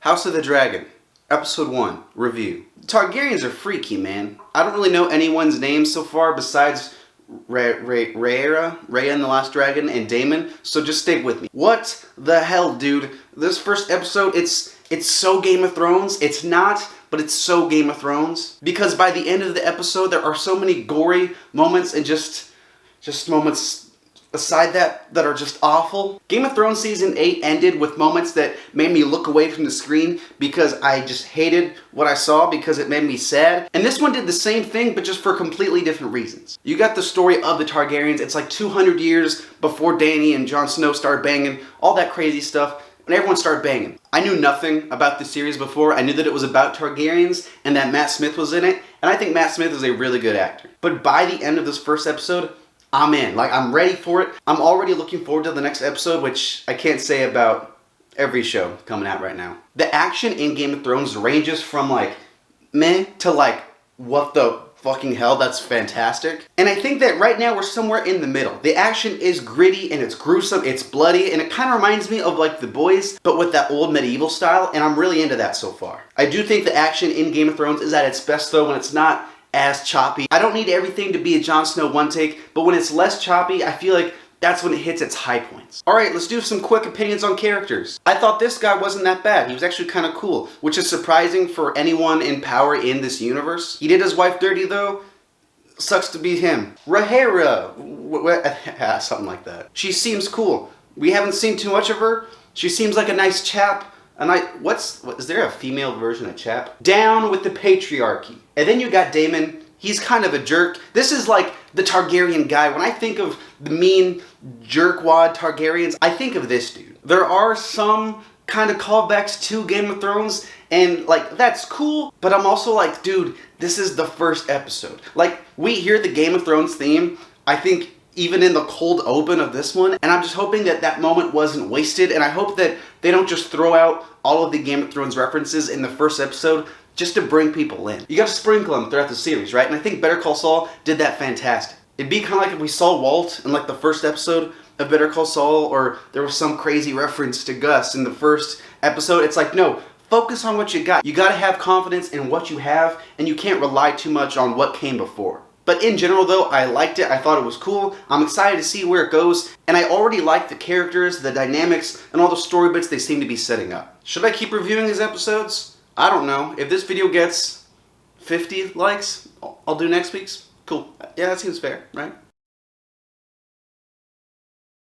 House of the Dragon, Episode 1, Review. Targaryens are freaky, man. I don't really know anyone's name so far besides Rhaenyra and the Last Dragon, and Daemon, so just stick with me. What the hell, dude? This first episode, it's so Game of Thrones. It's not, but it's so Game of Thrones. Because by the end of the episode, there are so many gory moments and just moments aside that are just awful. Game of Thrones Season 8 ended with moments that made me look away from the screen because I just hated what I saw because it made me sad. And this one did the same thing, but just for completely different reasons. You got the story of the Targaryens. It's like 200 years before Dany and Jon Snow started banging, all that crazy stuff, and everyone started banging. I knew nothing about the series before. I knew that it was about Targaryens and that Matt Smith was in it, and I think Matt Smith is a really good actor. But by the end of this first episode, I'm in. Like, I'm ready for it. I'm already looking forward to the next episode, which I can't say about every show coming out right now. The action in Game of Thrones ranges from, like, meh to, like, what the fucking hell, that's fantastic. And I think that right now we're somewhere in the middle. The action is gritty and it's gruesome, it's bloody, and it kind of reminds me of, like, The Boys, but with that old medieval style, and I'm really into that so far. I do think the action in Game of Thrones is at its best, though, when it's not as choppy. I don't need everything to be a Jon Snow one take, but when it's less choppy, I feel like that's when it hits its high points. Alright, let's do some quick opinions on characters. I thought this guy wasn't that bad. He was actually kind of cool, which is surprising for anyone in power in this universe. He did his wife dirty though. Sucks to be him. Rhaenyra, something like that. She seems cool. We haven't seen too much of her. She seems like a nice chap. Is there a female version of chap? Down with the patriarchy. And then you got Daemon. He's kind of a jerk. This is like the Targaryen guy. When I think of the mean jerkwad Targaryens, I think of this dude. There are some kind of callbacks to Game of Thrones, and like, that's cool, but I'm also like, dude, this is the first episode. Like, we hear the Game of Thrones theme, I think, even in the cold open of this one, and I'm just hoping that that moment wasn't wasted, and I hope that they don't just throw out all of the Game of Thrones references in the first episode just to bring people in. You gotta sprinkle them throughout the series, right? And I think Better Call Saul did that fantastic. It'd be kind of like if we saw Walt in like the first episode of Better Call Saul, or there was some crazy reference to Gus in the first episode. It's like, no, focus on what you got. You gotta have confidence in what you have, and you can't rely too much on what came before. But in general though, I liked it, I thought it was cool, I'm excited to see where it goes, and I already like the characters, the dynamics, and all the story bits they seem to be setting up. Should I keep reviewing these episodes? I don't know. If this video gets 50 likes, I'll do next week's. Cool. Yeah, that seems fair, right?